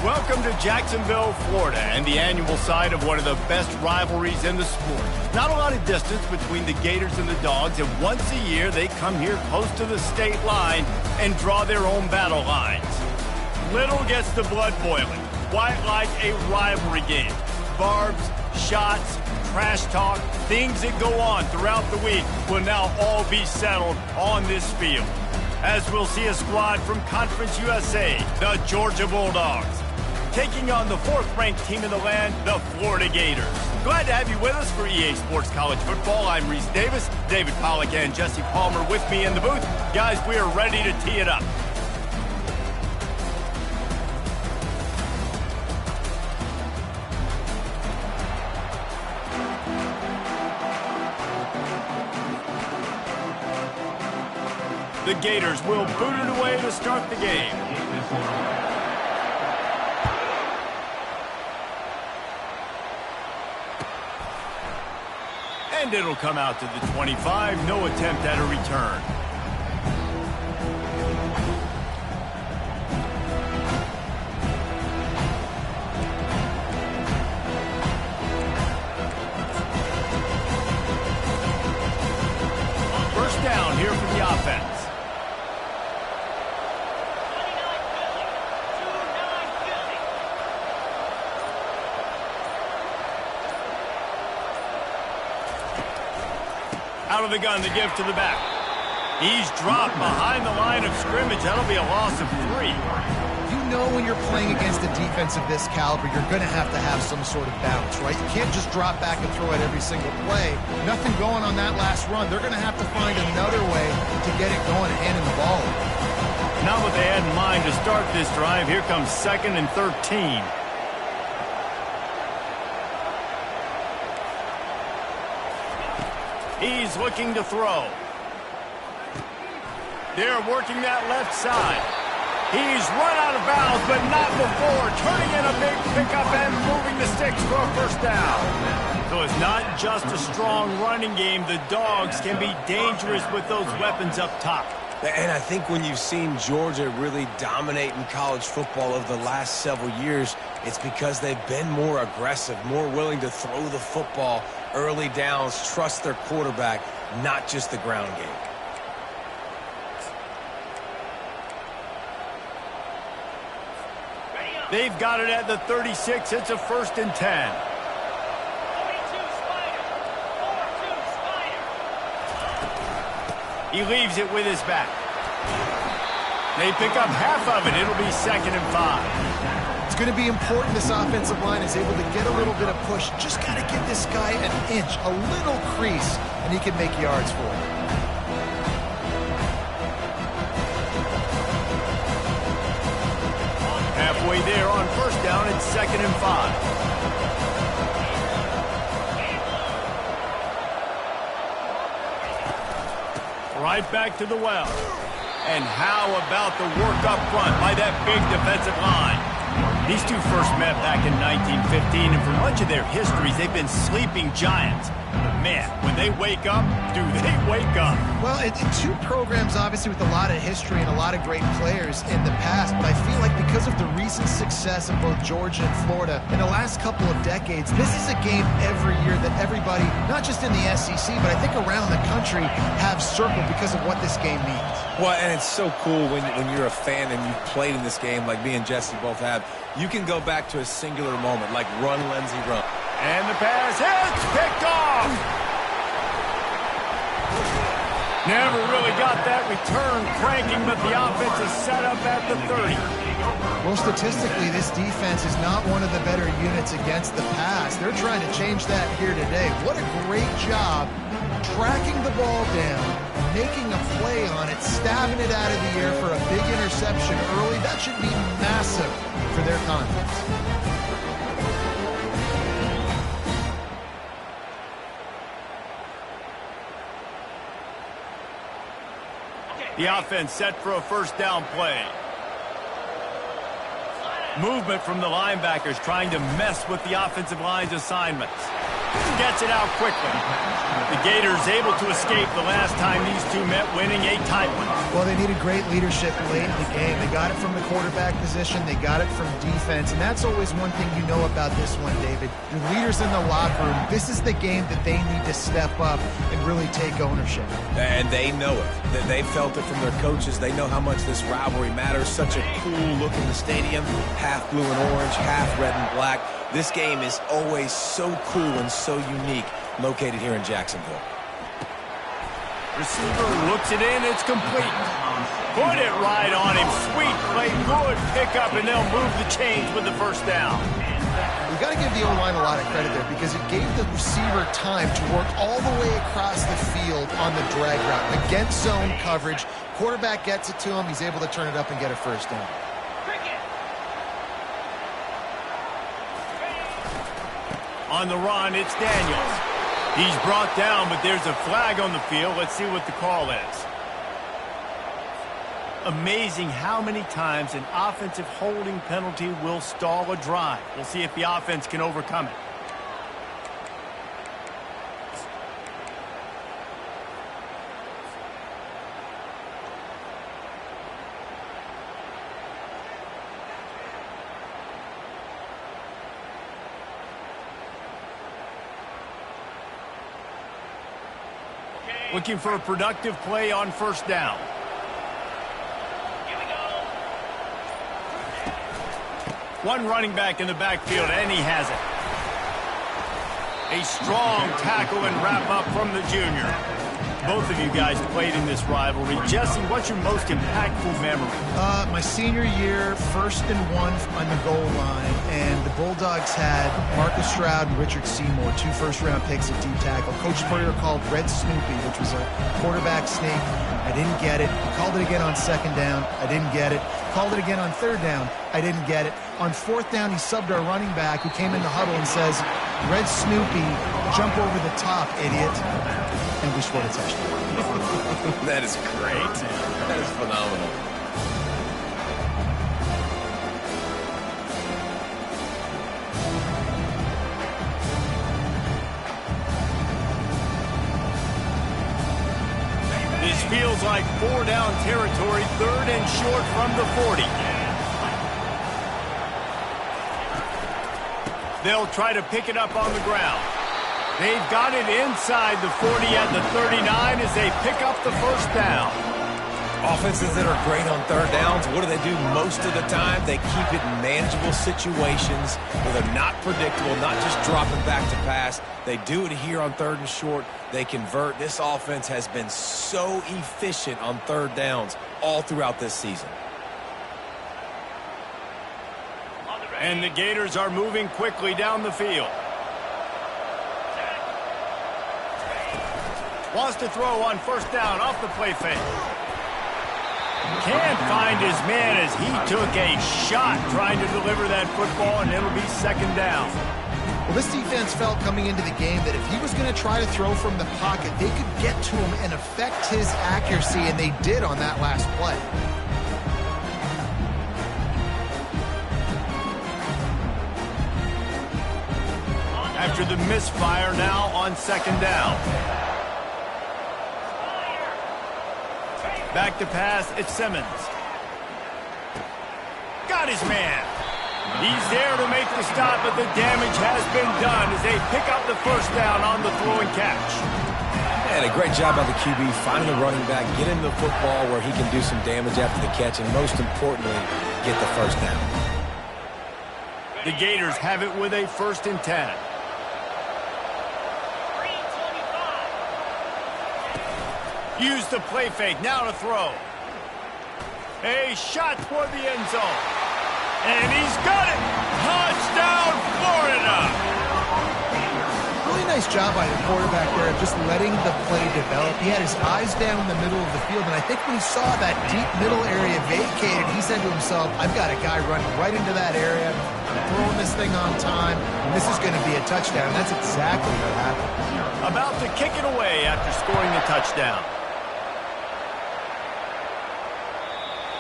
Welcome to Jacksonville, Florida, and the annual site of one of the best rivalries in the sport. Not a lot of distance between the Gators and the Dogs, and once a year they come here close to the state line and draw their own battle lines. Little gets the blood boiling, quite like a rivalry game. Barbs, shots, trash talk, things that go on throughout the week will now all be settled on this field. As we'll see a squad from Conference USA, the Georgia Bulldogs, taking on the fourth-ranked team in the land, the Florida Gators. Glad to have you with us for EA Sports College Football. I'm Reese Davis, David Pollack and Jesse Palmer with me in the booth. Guys, we are ready to tee it up. The Gators will boot it away to start the game. And it'll come out to the 25. No attempt at a return. First down here for the offense. Out of the gun to give to the back. He's dropped behind the line of scrimmage. That'll be a loss of 3. You know when you're playing against a defense of this caliber, you're going to have some sort of bounce, right? You can't just drop back and throw it every single play. Nothing going on that last run. They're going to have to find another way to get it going and handing the ball. Not what they had in mind to start this drive. Here comes 2nd and 13. He's looking to throw. They're working that left side. He's run out of bounds, but not before turning in a big pickup and moving the sticks for a first down. So it's not just a strong running game. The Dogs can be dangerous with those weapons up top. And I think when you've seen Georgia really dominate in college football over the last several years, it's because they've been more aggressive, more willing to throw the football early downs, trust their quarterback, not just the ground game. They've got it at the 36. It's a 1st and 10. He leaves it with his back. They pick up half of it. It'll be 2nd and 5. It's going to be important this offensive line is able to get a little bit of push. Just got to give this guy an inch, a little crease, and he can make yards for it. Halfway there on first down, it's 2nd and 5. Right back to the well. And how about the work up front by that big defensive line? These two first met back in 1915, and for much of their histories, they've been sleeping giants. But man, when they wake up, do they wake up? Well, two programs, obviously, with a lot of history and a lot of great players in the past, but I feel like because of the recent success of both Georgia and Florida in the last couple of decades, this is a game every year that everybody, not just in the SEC, but I think around the country, have circled because of what this game means. Well, and it's so cool when you're a fan and you've played in this game like me and Jesse both have. You can go back to a singular moment, like run, Lindsey, run. And the pass hits, picked off. Never really got that return cranking, but the offense is set up at the 30. Well, statistically, this defense is not one of the better units against the pass. They're trying to change that here today. What a great job tracking the ball down, making a play on it, stabbing it out of the air for a big interception early. That should be massive for their confidence. The offense set for a first down play. Movement from the linebackers trying to mess with the offensive line's assignments. Gets it out quickly. The Gators able to escape the last time these two met, winning a tight one. Well, they needed great leadership late in the game. They got it from the quarterback position. They got it from defense. And that's always one thing you know about this one, David. Your leaders in the locker room, this is the game that they need to step up and really take ownership. And they know it. They felt it from their coaches. They know how much this rivalry matters. Such a cool look in the stadium. Half blue and orange, half red and black. This game is always so cool and so unique, located here in Jacksonville. Receiver looks it in. It's complete. Put it right on him. Sweet play. Good pickup, and they'll move the chains with the first down. You got to give the O-line a lot of credit there because it gave the receiver time to work all the way across the field on the drag route. Against zone coverage, quarterback gets it to him. He's able to turn it up and get a first down. On the run, it's Daniels. He's brought down, but there's a flag on the field. Let's see what the call is. Amazing how many times an offensive holding penalty will stall a drive. We'll see if the offense can overcome it. Looking for a productive play on first down. One running back in the backfield, and he has it. A strong tackle and wrap up from the junior. Both of you guys played in this rivalry. Jesse, what's your most impactful memory? My senior year, 1st and 1 on the goal line, and the Bulldogs had Marcus Stroud and Richard Seymour, 2 first-round picks at D-tackle. Coach Spurrier called Red Snoopy, which was a quarterback sneak. I didn't get it. He called it again on 2nd down. I didn't get it. Called it again on 3rd down. I didn't get it. On 4th down, he subbed our running back who came in the huddle and says, Red Snoopy, jump over the top, idiot. And we scored a touchdown. That is great. That is phenomenal. This feels like 4-down territory, 3rd and short from the 40. They'll try to pick it up on the ground. They've got it inside the 40 at the 39 as they pick up the first down. Offenses that are great on 3rd downs, what do? Most of the time? They keep it in manageable situations where they're not predictable, not just dropping back to pass. They do it here on 3rd and short. They convert. This offense has been so efficient on 3rd downs all throughout this season. And the Gators are moving quickly down the field. Wants to throw on first down off the play fake. Can't find his man as he took a shot trying to deliver that football, and it'll be 2nd down. Well, this defense felt coming into the game that if he was going to try to throw from the pocket, they could get to him and affect his accuracy, and they did on that last play. After the misfire, now on 2nd down. Back to pass, it's Simmons. Got his man. He's there to make the stop, but the damage has been done as they pick up the first down on the throw and catch. And a great job by the QB finding the running back, get him the football where he can do some damage after the catch, and most importantly, get the first down. The Gators have it with a 1st and 10. Use the play fake, now to throw. A shot toward the end zone. And he's got it! Touchdown, Florida! Really nice job by the quarterback there of just letting the play develop. He had his eyes down in the middle of the field, and I think when he saw that deep middle area vacated, he said to himself, I've got a guy running right into that area. I'm throwing this thing on time, and this is going to be a touchdown. That's exactly what happened. About to kick it away after scoring the touchdown.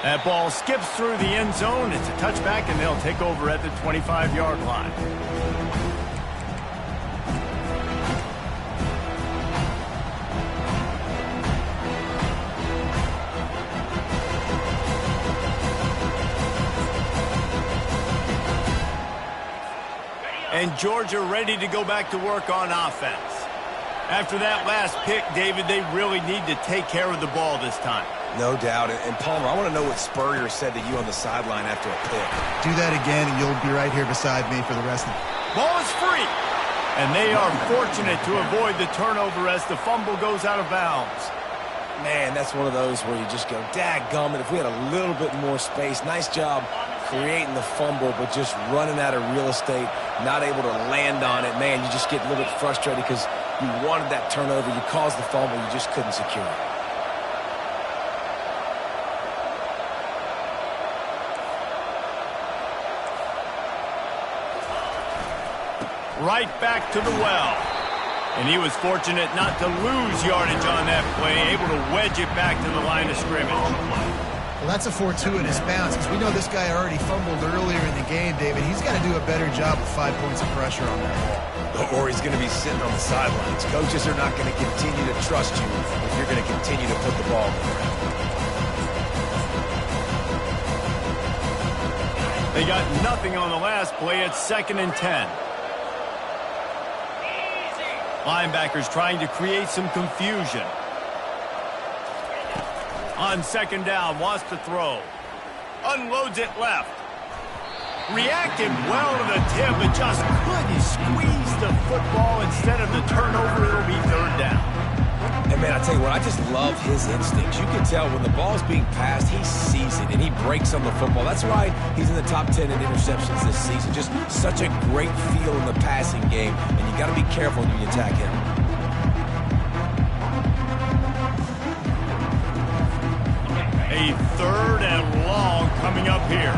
That ball skips through the end zone. It's a touchback, and they'll take over at the 25-yard line. And Georgia ready to go back to work on offense. After that last pick, David, they really need to take care of the ball this time. No doubt. And Palmer, I want to know what Spurrier said to you on the sideline after a pick. Do that again, and you'll be right here beside me for the rest of the... Ball is free. And they are fortunate to avoid the turnover as the fumble goes out of bounds. Man, that's one of those where you just go, dadgummit, if we had a little bit more space. Nice job creating the fumble, but just running out of real estate, not able to land on it. Man, you just get a little bit frustrated because you wanted that turnover. You caused the fumble. You just couldn't secure it. Right back to the well. And he was fortunate not to lose yardage on that play, able to wedge it back to the line of scrimmage. Well, that's a fortuitous bounce because we know this guy already fumbled earlier in the game, David. He's got to do a better job with 5 points of pressure on that. Or he's going to be sitting on the sidelines. Coaches are not going to continue to trust you if you're going to continue to put the ball in the ground. They got nothing on the last play. It's 2nd and 10. Linebackers trying to create some confusion. On 2nd down, wants to throw. Unloads it left. Reacted well to the tip, but just couldn't squeeze the football. Instead of the turnover, it'll be 3rd down. And, man, I tell you what, I just love his instincts. You can tell when the ball's being passed, he sees it, and he breaks on the football. That's why he's in the top 10 in interceptions this season. Just such a great feel in the passing game, and you got to be careful when you attack him. A 3rd and long coming up here.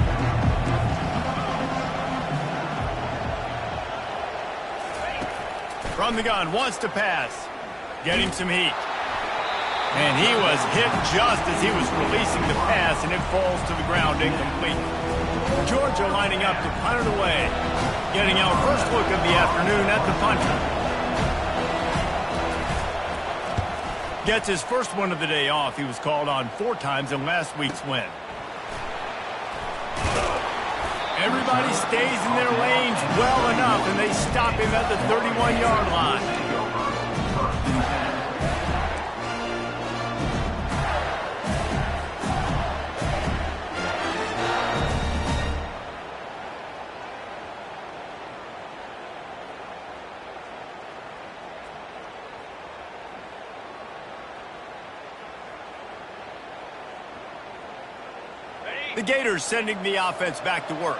From the gun, wants to pass. Getting some heat. And he was hit just as he was releasing the pass, and it falls to the ground incomplete. Georgia lining up to punt it away. Getting our first look of the afternoon at the punter. Gets his first one of the day off. He was called on 4 times in last week's win. Everybody stays in their lanes well enough, and they stop him at the 31-yard line. The Gators sending the offense back to work.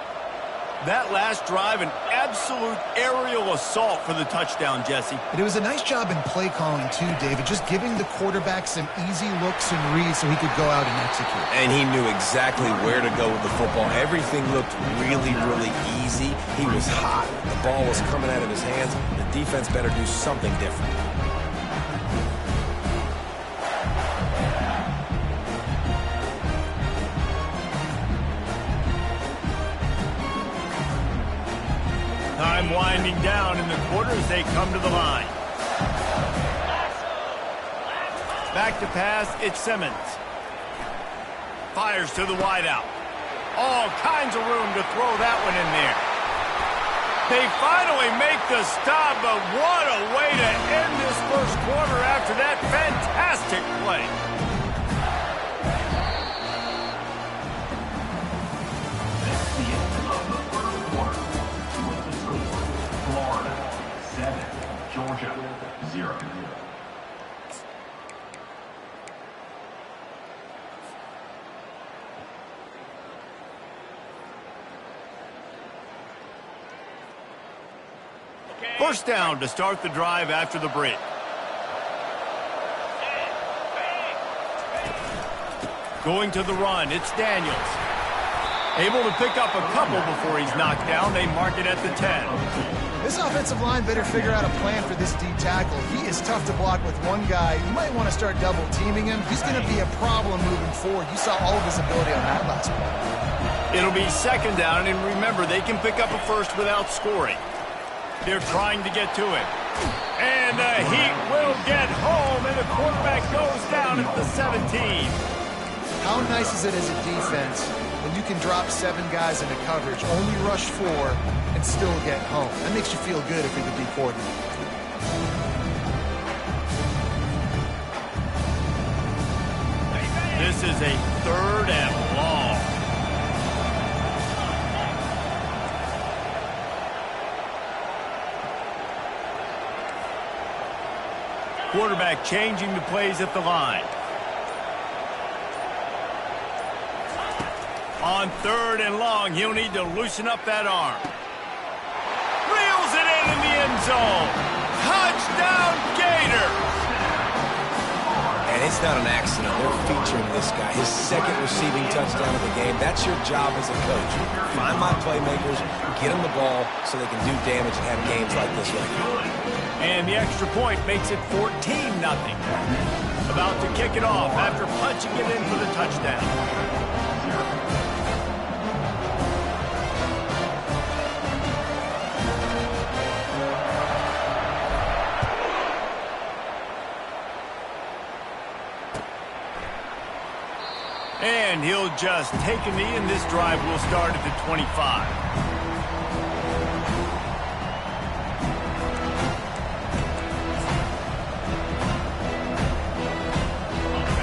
That last drive, an absolute aerial assault for the touchdown, Jesse. But it was a nice job in play calling, too, David, just giving the quarterback some easy looks and reads so he could go out and execute. And he knew exactly where to go with the football. Everything looked really, really easy. He was hot. The ball was coming out of his hands. The defense better do something different. Time winding down in the quarter as they come to the line. Back to pass, it's Simmons. Fires to the wideout. All kinds of room to throw that one in there. They finally make the stop, but what a way to end this first quarter after that fantastic play. Georgia, 0. First down to start the drive after the break. Going to the run, it's Daniels. Able to pick up a couple before he's knocked down. They mark it at the 10. This offensive line better figure out a plan for this D tackle. He is tough to block with one guy. You might want to start double teaming him. He's going to be a problem moving forward. You saw all of his ability on that last play. It'll be 2nd down, and remember, they can pick up a first without scoring. They're trying to get to it. And the Heat will get home, and the quarterback goes down at the 17. How nice is it as a defense when you can drop 7 guys into coverage, only rush 4, and and still get home. That makes you feel good if you're the D coordinator. This is a 3rd and long. Quarterback changing the plays at the line. On 3rd and long, he'll need to loosen up that arm. Reels it in the end zone. Touchdown, Gators! And it's not an accident. They're featuring this guy. His 2nd receiving touchdown of the game. That's your job as a coach. Find my playmakers, get them the ball so they can do damage and have games like this right here. And the extra point makes it 14-0. About to kick it off after punching it in for the touchdown. And he'll just take a knee, and this drive will start at the 25.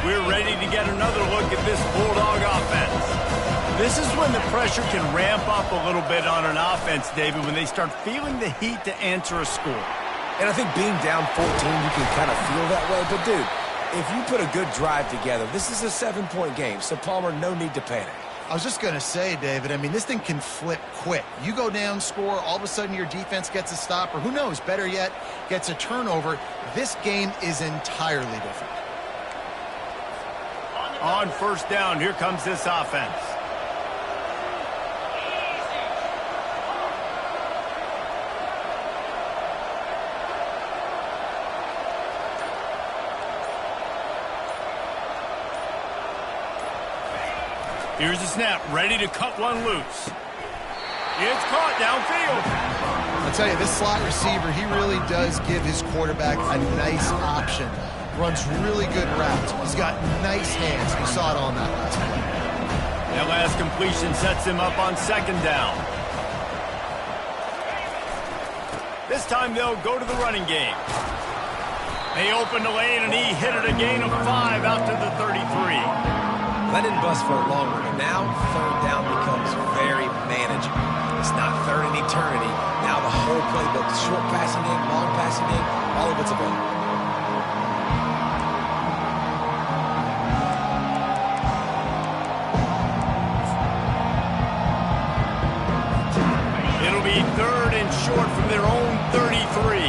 We're ready to get another look at this Bulldog offense. This is when the pressure can ramp up a little bit on an offense, David, when they start feeling the heat to answer a score. And I think being down 14, you can kind of feel that way. But, dude, if you put a good drive together, this is a 7-point game. So, Palmer, no need to panic. I was just going to say, David, I mean, this thing can flip quick. You go down, score, all of a sudden your defense gets a stop, or who knows, better yet, gets a turnover. This game is entirely different. On 1st down, here comes this offense. Here's the snap, ready to cut one loose. It's caught downfield. I'll tell you, this slot receiver, he really does give his quarterback a nice option. Runs really good routes. He's got nice hands. We saw it on that last play. That last completion sets him up on 2nd down. This time they'll go to the running game. They open the lane, and he hit it a gain of 5 out to the 33. That didn't bust for long, but now 3rd down becomes very manageable. It's not 3rd in eternity. Now the whole playbook, short passing game, long passing game, all of it's available. It'll be 3rd and short from their own 33.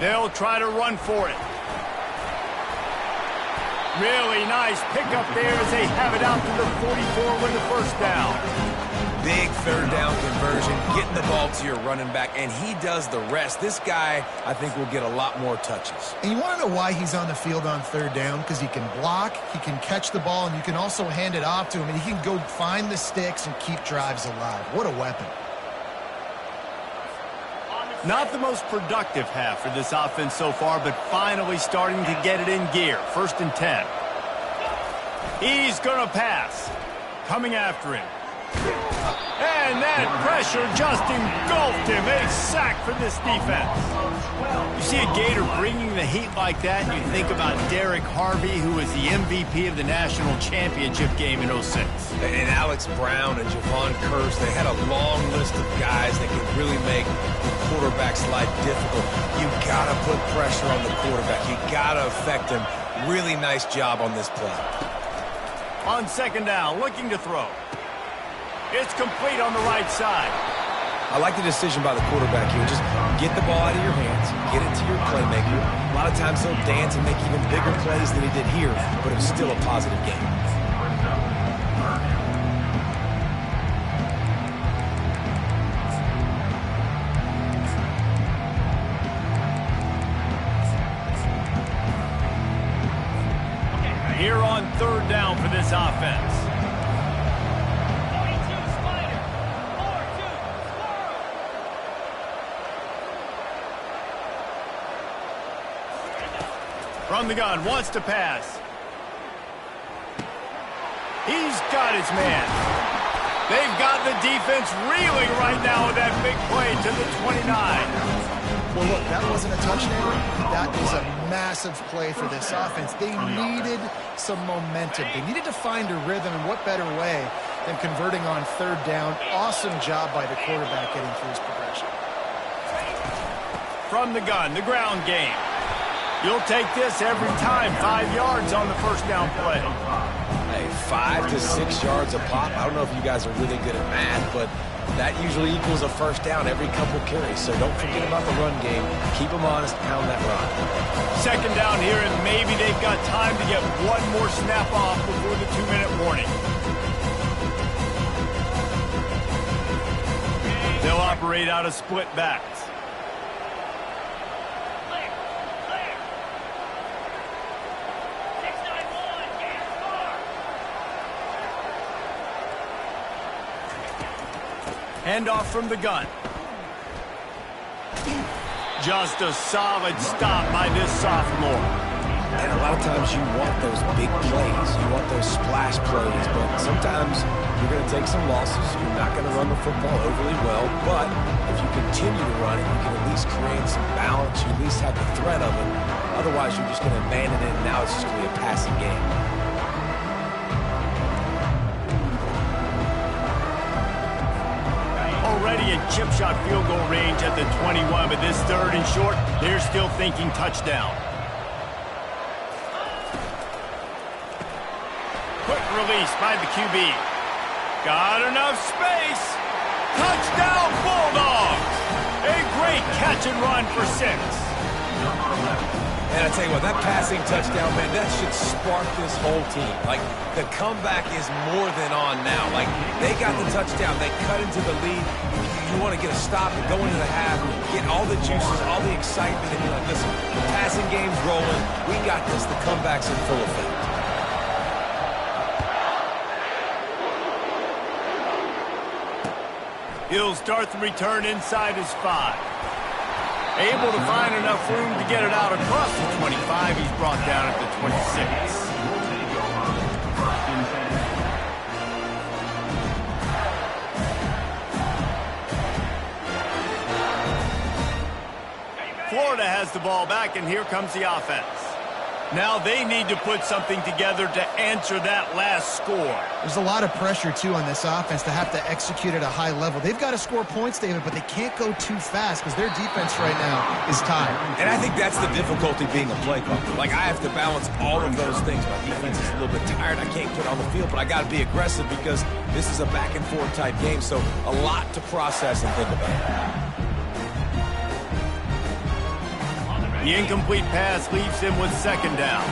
They'll try to run for it. Really nice pickup there as they have it out to the 44 with the 1st down. Big 3rd down conversion, getting the ball to your running back, and he does the rest. This guy, I think, will get a lot more touches. And you want to know why he's on the field on 3rd down? Because he can block, he can catch the ball, and you can also hand it off to him, and he can go find the sticks and keep drives alive. What a weapon. Not the most productive half for this offense so far, but finally starting to get it in gear. 1st and 10. He's going to pass. Coming after him. And that pressure just engulfed him. A sack for this defense. You see a Gator bringing the heat like that, and you think about Derek Harvey, who was the MVP of the national championship game in 06. And Alex Brown and Javon Curse, they had a long list of guys that could really make the quarterback's life difficult. You got to put pressure on the quarterback. You got to affect him. Really nice job on this play. On 2nd down, looking to throw. It's complete on the right side. I like the decision by the quarterback here. Just get the ball out of your hands, get it to your playmaker. A lot of times he'll dance and make even bigger plays than he did here, but it was still a positive game. Here on 3rd down for this offense. From the gun, wants to pass. He's got his man. They've got the defense reeling right now with that big play to the 29. Well, look, that wasn't a touchdown. That was a massive play for this offense. They needed some momentum. They needed to find a rhythm, and what better way than converting on third down. Awesome job by the quarterback getting through his progression. From the gun, the ground game. You'll take this every time. 5 yards on the first down play. Hey, 5 to 6 yards a pop. I don't know if you guys are really good at math, but that usually equals a first down every couple carries. So don't forget about the run game. Keep them honest, pound that rock. Second down here, and maybe they've got time to get one more snap off before the 2-minute warning. They'll operate out of split backs. Handoff from the gun. Just a solid stop by this sophomore. And a lot of times you want those big plays. You want those splash plays. But sometimes you're going to take some losses. You're not going to run the football overly well. But if you continue to run it, you can at least create some balance. You at least have the threat of it. Otherwise, you're just going to abandon it, and now it's just going to be a passing game. Already in chip shot field goal range at the 21, but this third and short, they're still thinking touchdown. Quick release by the QB. Got enough space. Touchdown, Bulldogs. A great catch and run for 6. And I tell you what, that passing touchdown, man, that should spark this whole team. Like, the comeback is more than on now. Like, they got the touchdown. They cut into the lead. You want to get a stop and go into the half, get all the juices, all the excitement, and you're like, listen, the passing game's rolling. We got this. The comeback's in full effect. He'll start the return inside his 5. Able to find enough room to get it out across the 25. He's brought down at the 26. Florida has the ball back, and here comes the offense. Now they need to put something together to answer that last score. There's a lot of pressure, too, on this offense to have to execute at a high level. They've got to score points, David, but they can't go too fast because their defense right now is tired. And I think that's the difficulty being a play caller. Like, I have to balance all of those things. My defense is a little bit tired. I can't get on the field, but I got to be aggressive because this is a back-and-forth type game, so a lot to process and think about. The incomplete pass leaves him with second down.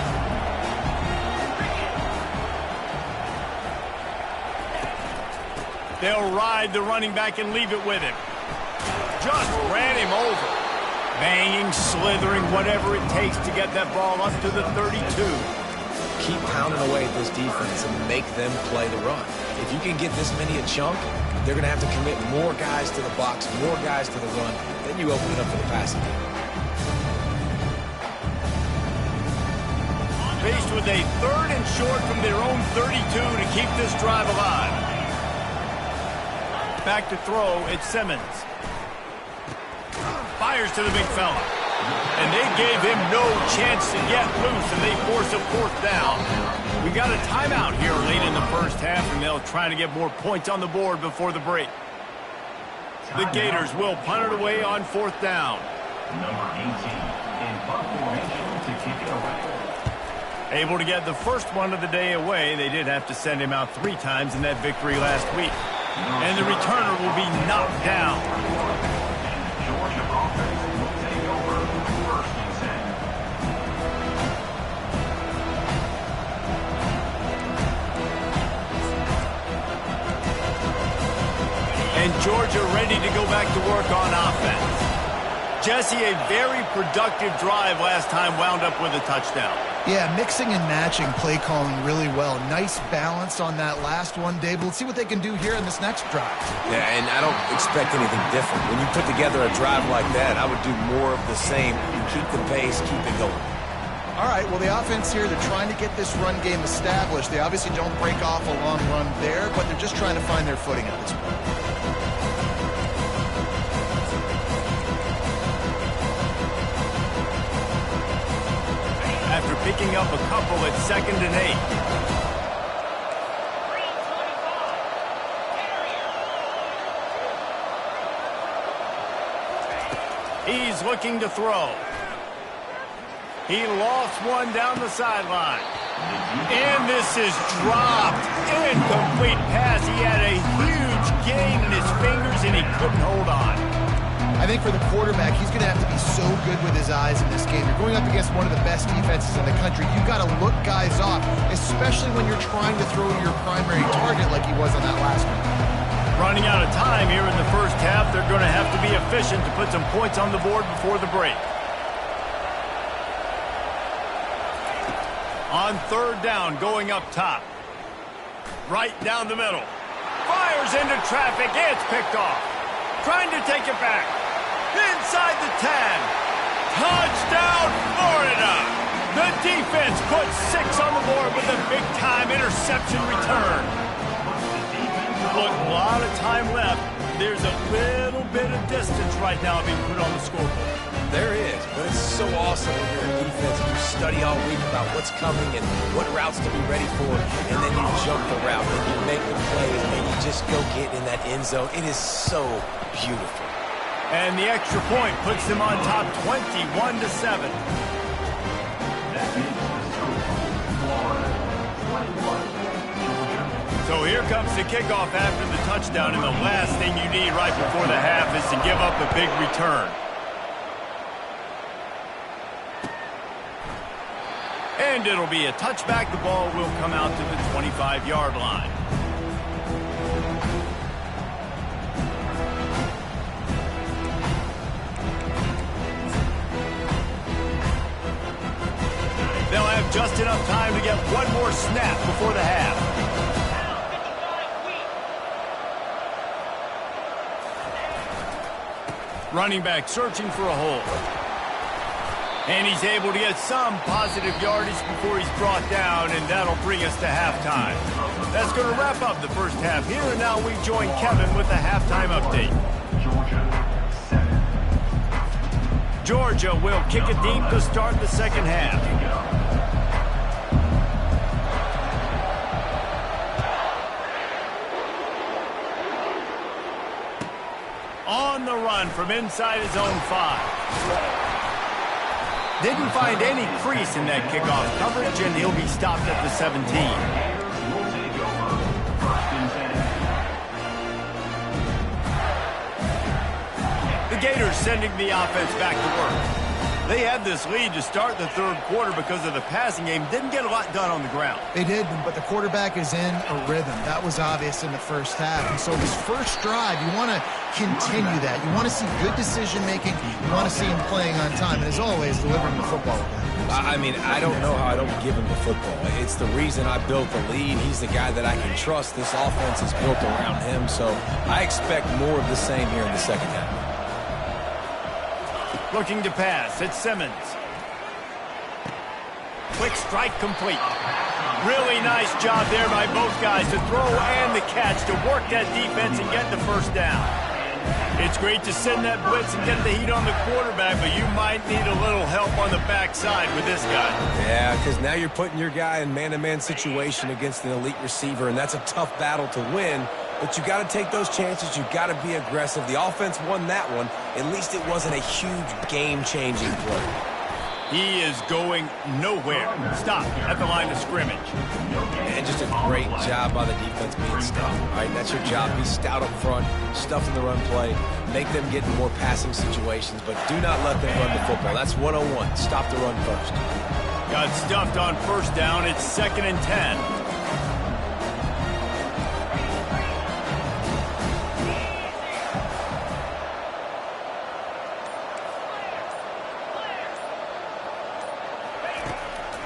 They'll ride the running back and leave it with him. Just ran him over. Banging, slithering, whatever it takes to get that ball up to the 32. Keep pounding away at this defense and make them play the run. If you can get this many a chunk, they're going to have to commit more guys to the box, more guys to the run. Then you open it up for the passing game. Faced with a third and short from their own 32 to keep this drive alive. Back to throw, it's Simmons. Fires to the big fella. And they gave him no chance to get loose, and they force a fourth down. We got a timeout here late in the first half, and they'll try to get more points on the board before the break. The Gators will punt it away on fourth down. Number 18 in punt formation to kick it away. Able to get the first one of the day away. They did have to send him out 3 times in that victory last week. And the returner will be knocked down. Georgia offense will take over first and 10. And Georgia ready to go back to work on offense. Jesse, a very productive drive last time, wound up with a touchdown. Yeah, mixing and matching play calling really well. Nice balance on that last one, Dave. Let's see what they can do here in this next drive. Yeah, and I don't expect anything different. When you put together a drive like that, I would do more of the same. Keep the pace, keep it going. All right, well, the offense here, they're trying to get this run game established. They obviously don't break off a long run there, but they're just trying to find their footing at this point. After picking up a couple at 2nd and 8. He's looking to throw. He lost one down the sideline. And this is dropped. Incomplete pass. He had a huge gain in his fingers, and he couldn't hold on. I think for the quarterback, he's going to have to be so good with his eyes in this game. You're going up against one of the best defenses in the country. You've got to look guys off, especially when you're trying to throw to your primary target like he was on that last one. Running out of time here in the first half, they're going to have to be efficient to put some points on the board before the break. On 3rd down, going up top. Right down the middle. Fires into traffic. It's picked off. Trying to take it back. Inside the 10. Touchdown, Florida. The defense puts 6 on the board with a big-time interception return. Look, a lot of time left. There's a little bit of distance right now being put on the scoreboard. There is, but it's so awesome when you're a defense and you study all week about what's coming and what routes to be ready for, and then you jump the route and you make the play and you just go get in that end zone. It is so beautiful. And the extra point puts them on top 21-7. So here comes the kickoff after the touchdown, and the last thing you need right before the half is to give up a big return. And it'll be a touchback. The ball will come out to the 25-yard line. They'll have just enough time to get one more snap before the half. Running back searching for a hole. And he's able to get some positive yardage before he's brought down, and that'll bring us to halftime. That's going to wrap up the first half. Here and now we join Kevin with the halftime update. Georgia will kick it deep to start the second half. On the run from inside his own 5. Didn't find any crease in that kickoff coverage, and he'll be stopped at the 17. The Gators sending the offense back to work. They had this lead to start the third quarter because of the passing game. Didn't get a lot done on the ground. They did, but the quarterback is in a rhythm. That was obvious in the first half. And so this first drive, you want to continue that. You want to see good decision-making. You want to see him playing on time. And as always, delivering the football. I mean, I don't know how I don't give him the football. It's the reason I built the lead. He's the guy that I can trust. This offense is built around him. So I expect more of the same here in the second half. Looking to pass, it's Simmons. Quick strike complete. Really nice job there by both guys to throw and the catch to work that defense and get the first down. It's great to send that blitz and get the heat on the quarterback, but you might need a little help on the backside with this guy. Yeah, because now you're putting your guy in man-to-man situation against an elite receiver, and that's a tough battle to win. But you got to take those chances. You got to be aggressive. The offense won that one. At least it wasn't a huge game-changing play. He is going nowhere. Stop at the line of scrimmage. And just a great job by the defense being stopped. All right, that's your job. Be stout up front, stuff in the run play, make them get in more passing situations, but do not let them run the football. That's 101. Stop the run first. Got stuffed on first down. It's 2nd and 10.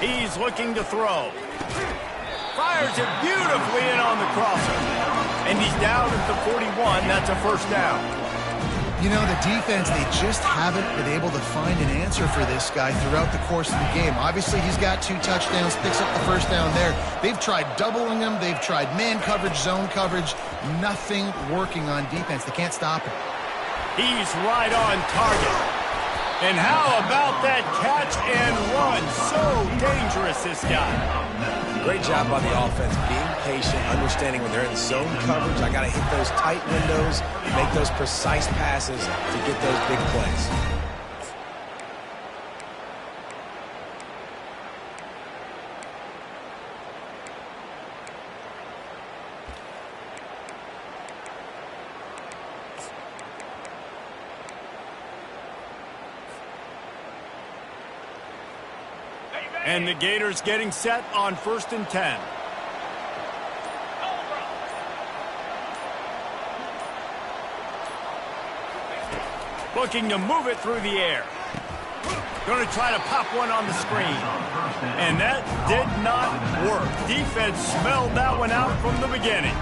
He's looking to throw. Fires it beautifully in on the crosser. And he's down at the 41. That's a first down. You know, the defense, they just haven't been able to find an answer for this guy throughout the course of the game. Obviously, he's got 2 touchdowns, picks up the first down there. They've tried doubling him. They've tried man coverage, zone coverage. Nothing working on defense. They can't stop him. He's right on target. And how about that catch and run? So dangerous, this guy. Great job by the offense, being patient, understanding when they're in zone coverage. I got to hit those tight windows, make those precise passes to get those big plays. And the Gators getting set on 1st and 10. Looking to move it through the air. Going to try to pop one on the screen. And that did not work. Defense smelled that one out from the beginning.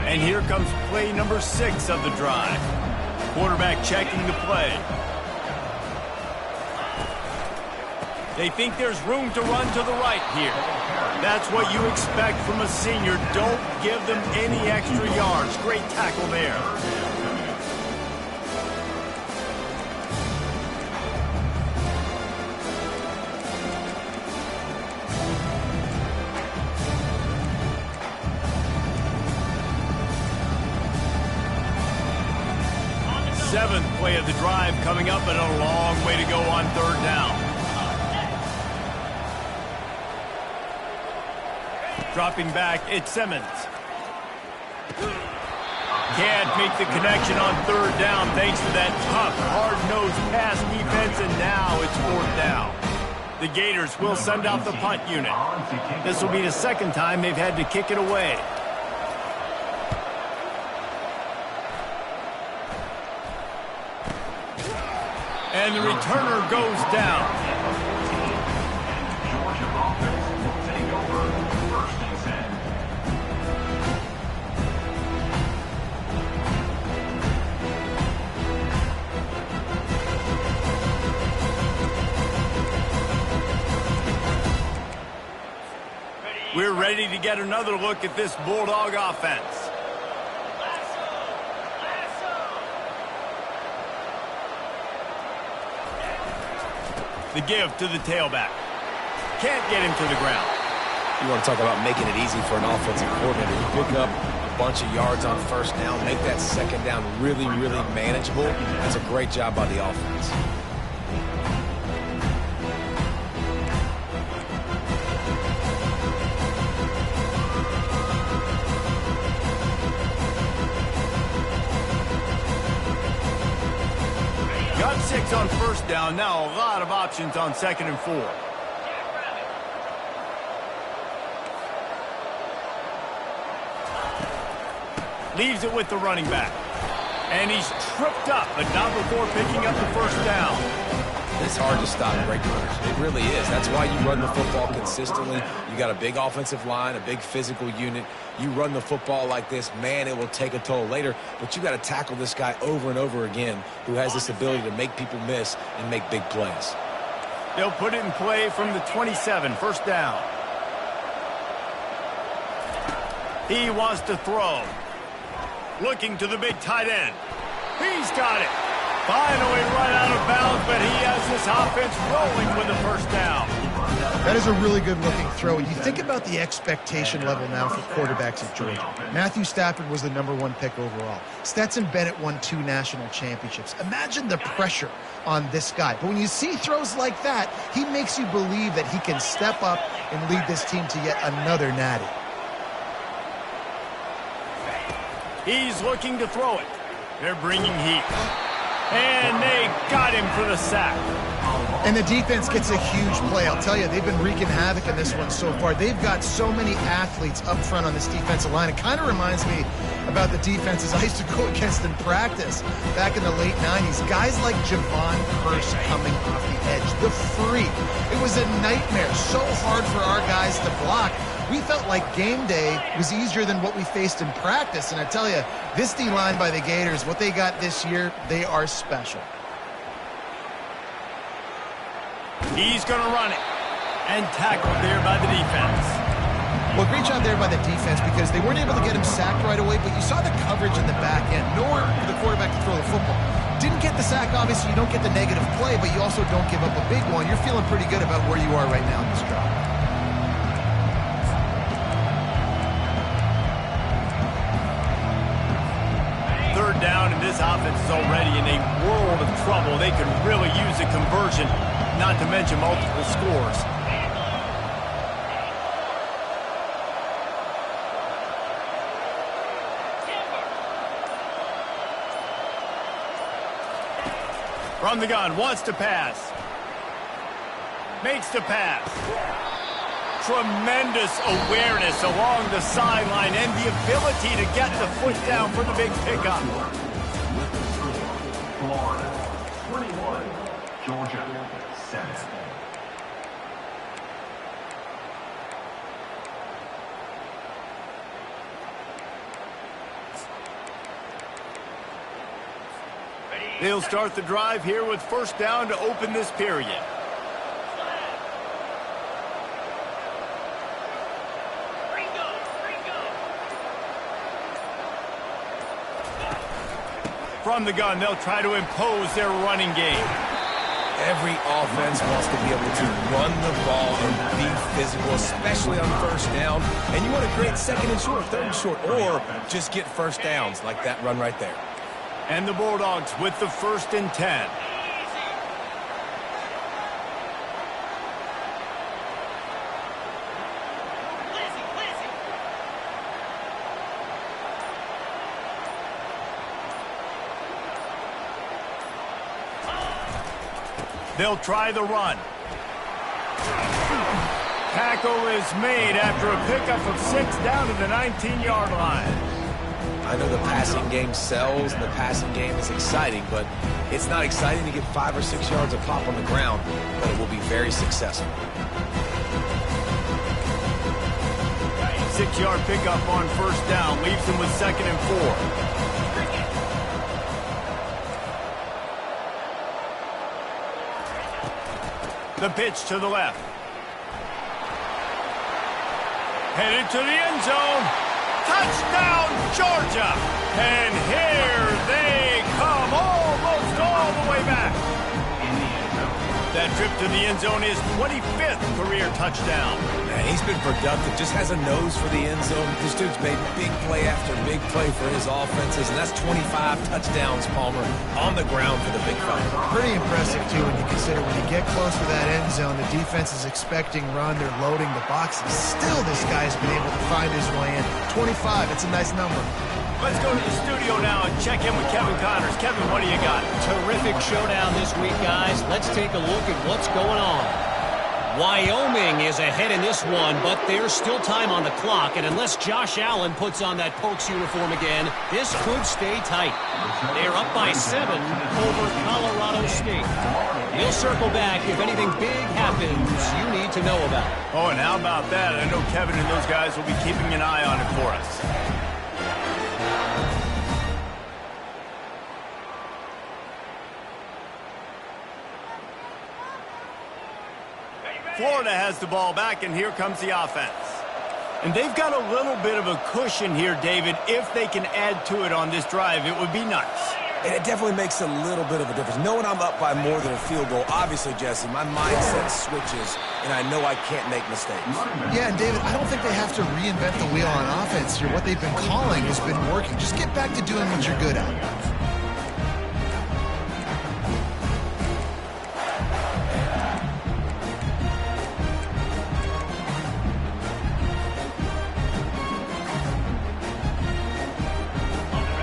And here comes play number 6 of the drive. Quarterback checking the play. They think there's room to run to the right here. That's what you expect from a senior. Don't give them any extra yards. Great tackle there. Seventh play of the drive coming up, and a long way to go on 3rd down. Dropping back, it's Simmons. Can't make the connection on 3rd down thanks to that tough, hard-nosed pass defense, and now it's 4th down. The Gators will send out the punt unit. This will be the 2nd time they've had to kick it away. And the returner goes down. Georgia offense will take over 1st and 10. We're ready to get another look at this Bulldog offense. The give to the tailback. Can't get him to the ground. You want to talk about making it easy for an offensive coordinator. You pick up a bunch of yards on 1st down, make that 2nd down really, really manageable. That's a great job by the offense. Got 6 on 1st down. Now a lot of options on 2nd and 4. Leaves it with the running back. And he's tripped up, but not before picking up the 1st down. It's hard to stop great runners. It really is. That's why you run the football consistently. You got a big offensive line, a big physical unit. You run the football like this, man, it will take a toll later. But you got to tackle this guy over and over again who has this ability to make people miss and make big plays. They'll put it in play from the 27, 1st down. He wants to throw. Looking to the big tight end. He's got it. Finally run out of bounds, but he has this offense rolling with the 1st down. That is a really good-looking throw. You think about the expectation level now for quarterbacks at Georgia. Matthew Stafford was the #1 pick overall. Stetson Bennett won 2 national championships. Imagine the pressure on this guy. But when you see throws like that, he makes you believe that he can step up and lead this team to yet another natty. He's looking to throw it. They're bringing heat. And they got him for the sack. And the defense gets a huge play. I'll tell you, they've been wreaking havoc in this one so far. They've got so many athletes up front on this defensive line. It kind of reminds me about the defenses I used to go against in practice back in the late 90s. Guys like Javon Curse coming off the edge, the freak. It was a nightmare. So hard for our guys to block. We felt like game day was easier than what we faced in practice. And I tell you, this D-line by the Gators, what they got this year, they are special. He's going to run it. And tackled there by the defense. Well, great job there by the defense because they weren't able to get him sacked right away, but you saw the coverage in the back end. Nowhere for the quarterback to throw the football. Didn't get the sack, obviously. You don't get the negative play, but you also don't give up a big one. You're feeling pretty good about where you are right now in this drive. Third down, and this offense is already in a world of trouble. They could really use a conversion, not to mention multiple scores. From the gun, wants to pass. Makes the pass. Tremendous awareness along the sideline and the ability to get the foot down for the big pickup. Florida 21, Georgia 7. They'll start the drive here with first down to open this period. From the gun, they'll try to impose their running game. Every offense wants to be able to run the ball and be physical, especially on first down. And you want to create second and short, third and short, or just get first downs like that run right there. And the Bulldogs with the 1st and 10. They'll try the run. Tackle is made after a pickup of 6 down to the 19-yard line. I know the passing game sells and the passing game is exciting, but it's not exciting to get 5 or 6 yards of pop on the ground, but it will be very successful. 6-yard pickup on first down leaves them with 2nd and 4. The pitch to the left. Headed to the end zone. Touchdown, Georgia! And here they come, almost all the way back. That trip to the end zone is 25th career touchdown. Man, he's been productive, just has a nose for the end zone. This dude's made big play after big play for his offenses, and that's 25 touchdowns, Palmer, on the ground for the big fight. Pretty impressive, too, when you consider when you get close to that end zone, the defense is expecting run, they're loading the boxes. Still, this guy's been able to find his way in. 25, it's a nice number. Let's go to the studio now and check in with Kevin Connors. Kevin, what do you got? Terrific showdown this week, guys. Let's take a look at what's going on. Wyoming is ahead in this one, but there's still time on the clock, and unless Josh Allen puts on that Pokes uniform again, this could stay tight. They're up by 7 over Colorado State. We'll circle back if anything big happens you need to know about. Oh, and how about that? I know Kevin and those guys will be keeping an eye on it for us. Florida has the ball back, and here comes the offense. And they've got a little bit of a cushion here, David. If they can add to it on this drive, it would be nice. And it definitely makes a little bit of a difference. Knowing I'm up by more than a field goal, obviously, Jesse, my mindset switches, and I know I can't make mistakes. Yeah, and David, I don't think they have to reinvent the wheel on offense here. What they've been calling has been working. Just get back to doing what you're good at.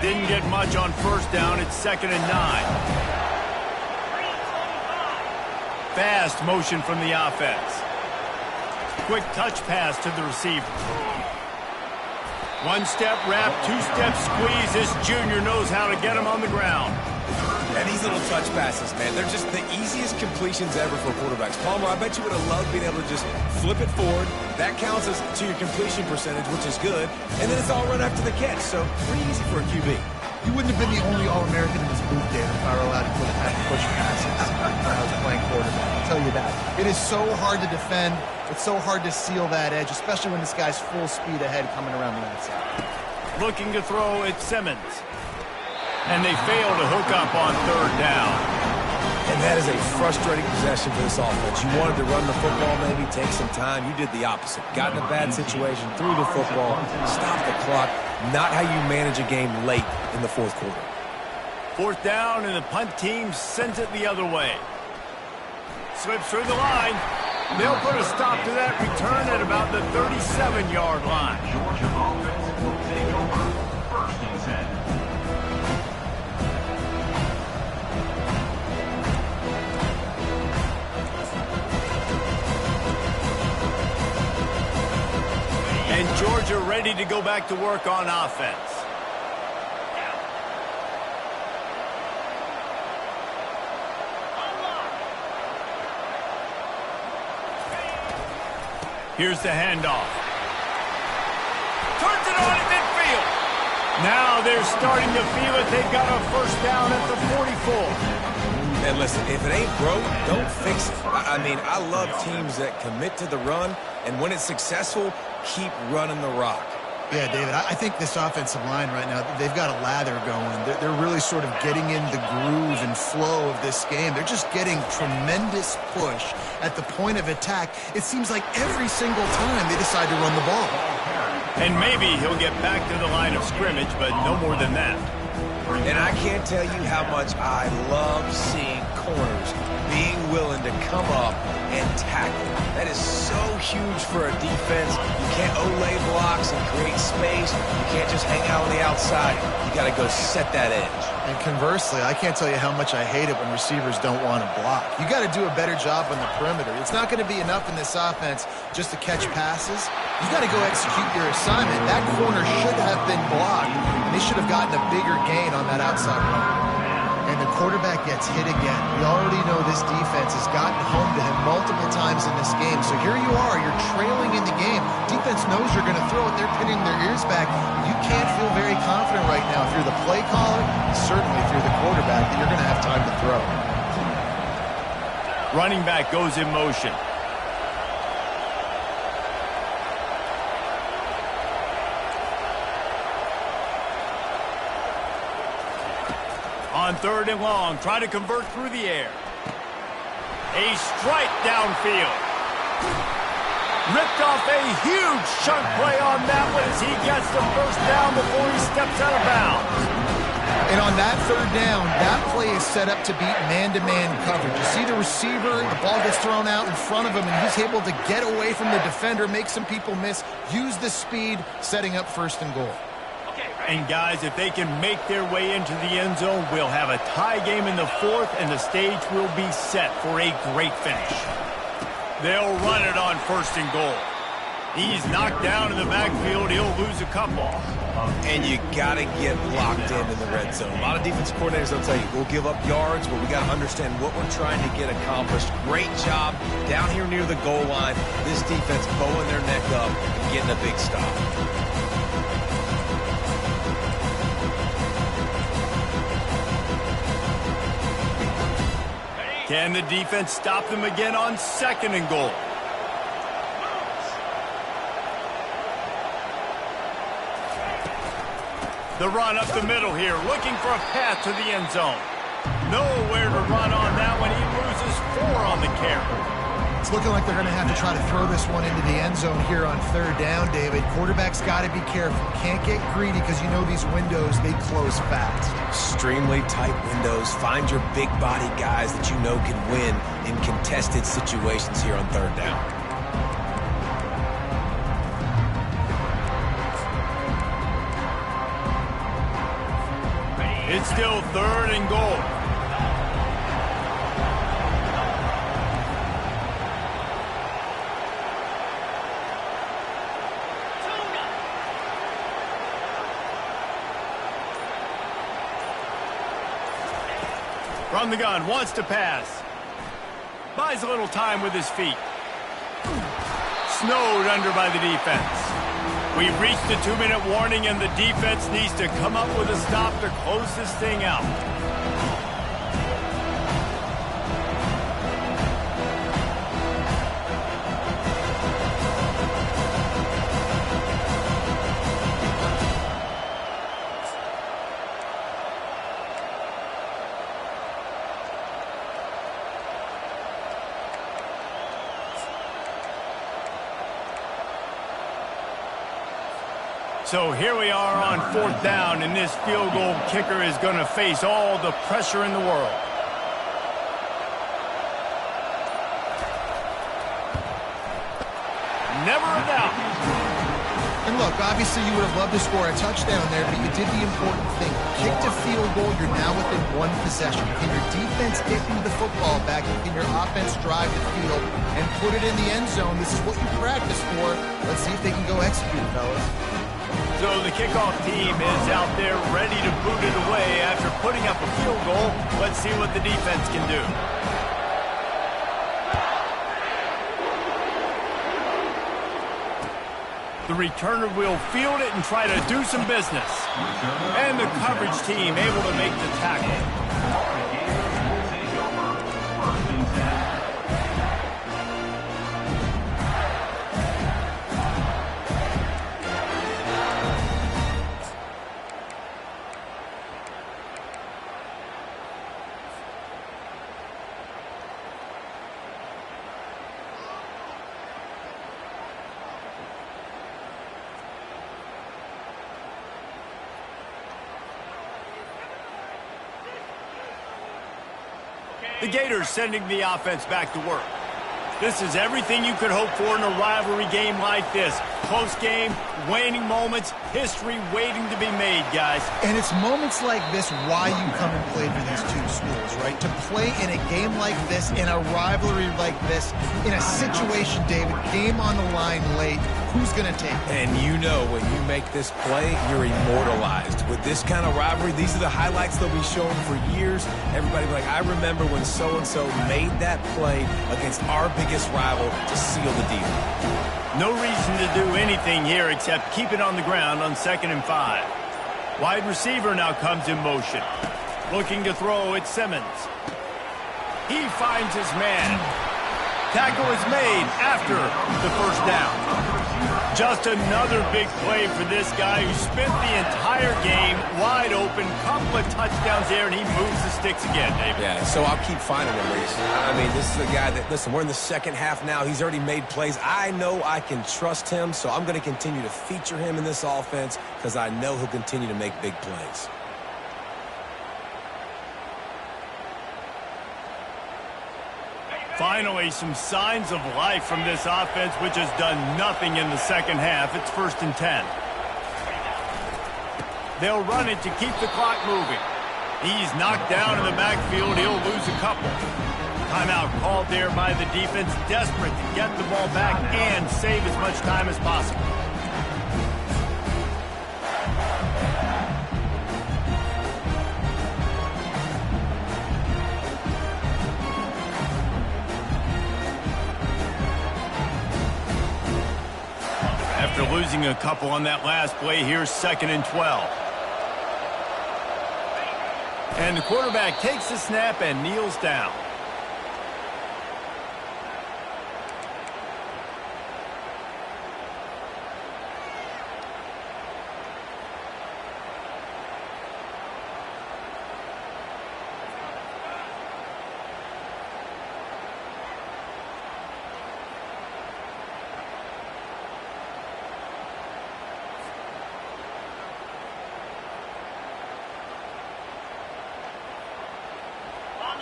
Didn't get much on first down. It's 2nd and 9. Fast motion from the offense. Quick touch pass to the receiver. One-step wrap, two-step squeeze. This junior knows how to get him on the ground. And these little touch passes, man, they're just the easiest completions ever for quarterbacks. Palmer, I bet you would have loved being able to just flip it forward. That counts as to your completion percentage, which is good. And then it's all run after the catch, so pretty easy for a QB. You wouldn't have been the only All-American in this booth, David, if I were allowed to push passes when I was playing quarterback. I'll tell you that. It is so hard to defend. It's so hard to seal that edge, especially when this guy's full speed ahead coming around the outside. Looking to throw at Simmons. And they fail to hook up on third down. And that is a frustrating possession for this offense. You wanted to run the football, maybe take some time. You did the opposite. Got in a bad situation, threw the football, stopped the clock. Not how you manage a game late in the fourth quarter. Fourth down, and the punt team sends it the other way. Slips through the line. They'll put a stop to that return at about the 37-yard line. Georgia offense will take over. First and 10. And Georgia ready to go back to work on offense. Here's the handoff. Turns it on at midfield. Now they're starting to feel it. They've got a first down at the 44. And listen, if it ain't broke, don't fix it. I mean, I love teams that commit to the run, and when it's successful, keep running the rock. Yeah, David, I think this offensive line right now, they've got a lather going. They're really sort of getting in the groove and flow of this game. They're just getting tremendous push at the point of attack. It seems like every single time they decide to run the ball. And maybe he'll get back to the line of scrimmage, but no more than that. And I can't tell you how much I love seeing corners being willing to come up and tackle. That is so huge for a defense. You can't olay blocks and create space. You can't just hang out on the outside. You got to go set that edge. And conversely, I can't tell you how much I hate it when receivers don't want to block. You got to do a better job on the perimeter. It's not going to be enough in this offense just to catch passes. You got to go execute your assignment. That corner should have been blocked, and they should have gotten a bigger gain on that outside run. And the quarterback gets hit again. We already know this defense has gotten home to him multiple times in this game. So here you are, you're trailing in the game. Defense knows you're going to throw it. They're pinning their ears back. You can't feel very confident right now if you're the play caller, and certainly if you're the quarterback, that you're going to have time to throw. Running back goes in motion. On third and long, try to convert through the air. A strike downfield. Ripped off a huge chunk play on that one as he gets the first down before he steps out of bounds. And on that third down, that play is set up to beat man-to-man coverage. You see the receiver, the ball gets thrown out in front of him, and he's able to get away from the defender, make some people miss, use the speed, setting up first and goal. And guys, if they can make their way into the end zone, we'll have a tie game in the fourth, and the stage will be set for a great finish. They'll run it on first and goal. He's knocked down in the backfield. He'll lose a couple. And you got to get locked in the red zone. A lot of defensive coordinators will tell you, we'll give up yards, but we got to understand what we're trying to get accomplished. Great job down here near the goal line. This defense bowing their neck up and getting a big stop. Can the defense stop them again on second and goal? The run up the middle here, looking for a path to the end zone. Nowhere to run on that one. He loses 4 on the carry. It's looking like they're going to have to try to throw this one into the end zone here on third down, David. Quarterback's got to be careful. Can't get greedy because you know these windows, they close fast. Extremely tight windows. Find your big body guys that you know can win in contested situations here on third down. It's still third and goal. From the gun, wants to pass. Buys a little time with his feet. Snowed under by the defense. We've reached the 2-minute warning, and the defense needs to come up with a stop to close this thing out. So here we are on 4th down, and this field goal kicker is going to face all the pressure in the world. Never a doubt. And look, obviously you would have loved to score a touchdown there, but you did the important thing. Kicked a field goal, you're now within one possession. Can your defense get you the football back? And can your offense drive the field and put it in the end zone? This is what you practice for. Let's see if they can go execute, fellas. So the kickoff team is out there ready to boot it away after putting up a field goal. Let's see what the defense can do. The returner will field it and try to do some business. And the coverage team able to make the tackle. The Gators sending the offense back to work. This is everything you could hope for in a rivalry game like this. Close game, waning moments, history waiting to be made, guys. And it's moments like this why you come and play for these two schools, right? To play in a game like this, in a rivalry like this, in a situation, David, game on the line late, who's going to take it? And you know when you make this play, you're immortalized. With this kind of rivalry, these are the highlights they'll be showing for years. Everybody will be like, I remember when so-and-so made that play against our biggest rival to seal the deal. No reason to do anything here except keep it on the ground on 2nd and 5. Wide receiver now comes in motion. Looking to throw, it's Simmons. He finds his man. Tackle is made after the first down. Just another big play for this guy who spent the entire game wide open. Couple of touchdowns there, and he moves the sticks again, David. Yeah, so I'll keep finding him, Reese. I mean, this is a guy that, listen, we're in the second half now. He's already made plays. I know I can trust him, so I'm going to continue to feature him in this offense because I know he'll continue to make big plays. Finally, some signs of life from this offense, which has done nothing in the second half. It's 1st and 10. They'll run it to keep the clock moving. He's knocked down in the backfield. He'll lose a couple. Timeout called there by the defense, desperate to get the ball back and save as much time as possible. After losing a couple on that last play, here's 2nd and 12. And the quarterback takes the snap and kneels down.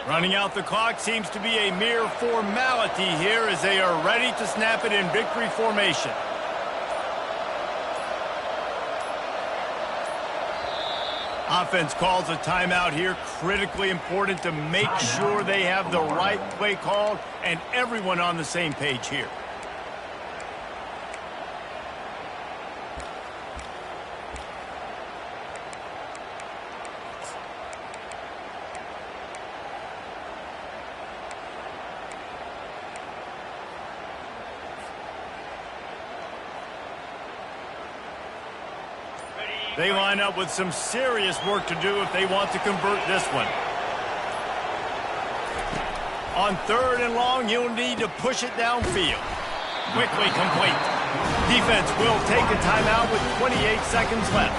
Running out the clock seems to be a mere formality here as they are ready to snap it in victory formation. Offense calls a timeout here. Critically important to make sure they have the right play called and everyone on the same page here. They line up with some serious work to do if they want to convert this one. On 3rd and long, you'll need to push it downfield. Quickly complete. Defense will take a timeout with 28 seconds left.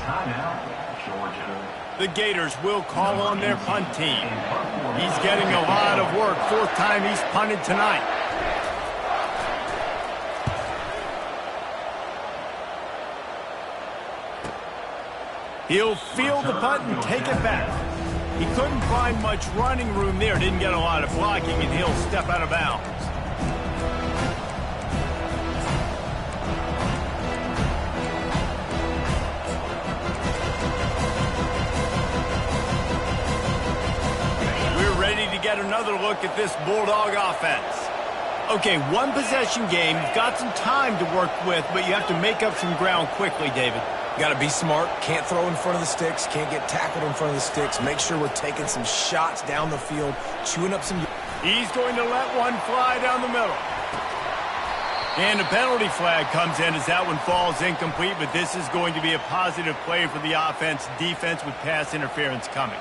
Timeout, Georgia. The Gators will call on their punt team. He's getting a lot of work. 4th time he's punted tonight. He'll field the punt and take it back. He couldn't find much running room there. Didn't get a lot of blocking, and he'll step out of bounds. We're ready to get another look at this Bulldog offense. Okay, 1 possession game. You've got some time to work with, but you have to make up some ground quickly, David. Got to be smart. Can't throw in front of the sticks. Can't get tackled in front of the sticks. Make sure we're taking some shots down the field, chewing up some... He's going to let one fly down the middle. And a penalty flag comes in as that one falls incomplete, but this is going to be a positive play for the offense. Defense with pass interference coming.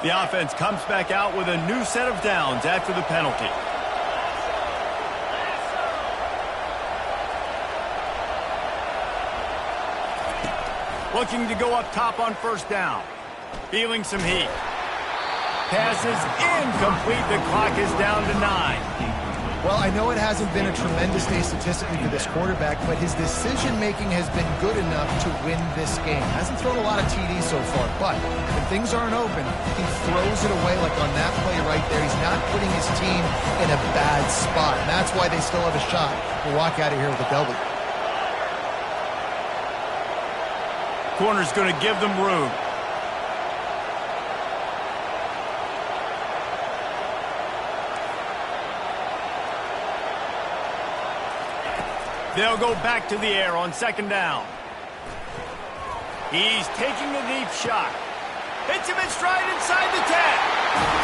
The offense comes back out with a new set of downs after the penalty. Looking to go up top on 1st down. Feeling some heat. Pass is incomplete. The clock is down to 9. Well, I know it hasn't been a tremendous day statistically for this quarterback, but his decision-making has been good enough to win this game. Hasn't thrown a lot of TDs so far, but when things aren't open, he throws it away like on that play right there. He's not putting his team in a bad spot, and that's why they still have a shot to walk out of here with a W. Corner's going to give them room. They'll go back to the air on 2nd down. He's taking a deep shot. Hits him in stride inside the 10.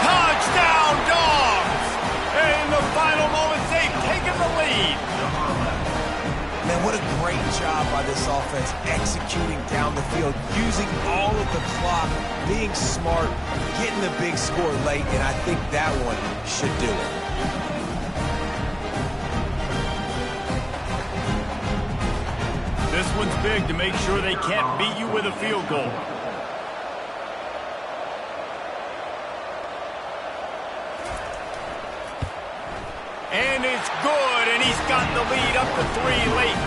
Touchdown, Dogs! In the final moments, they've taken the lead. Man, what a great job by this offense executing down the field, using all of the clock, being smart, getting the big score late, and I think that one should do it. This one's big to make sure they can't beat you with a field goal. And it's good, and he's got the lead up to 3 late.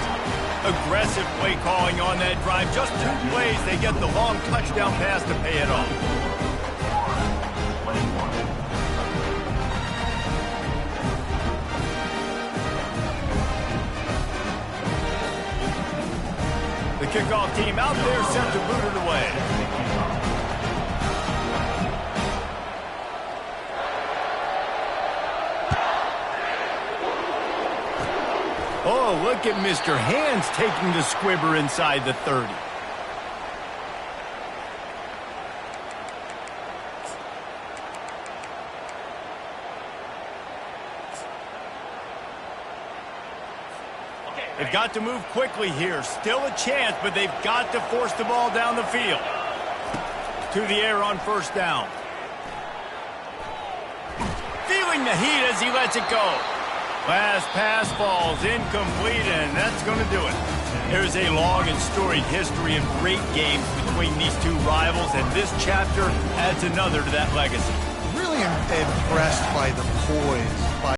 Aggressive play calling on that drive. Just 2 plays, they get the long touchdown pass to pay it off. The kickoff team out there set to boot it away. Oh, look at Mr. Hands taking the squibber inside the 30. They've got to move quickly here. Still a chance, but they've got to force the ball down the field. To the air on 1st down. Feeling the heat as he lets it go. Last pass falls incomplete, and that's going to do it. There's a long and storied history of great games between these two rivals, and this chapter adds another to that legacy. Really impressed by the poise, by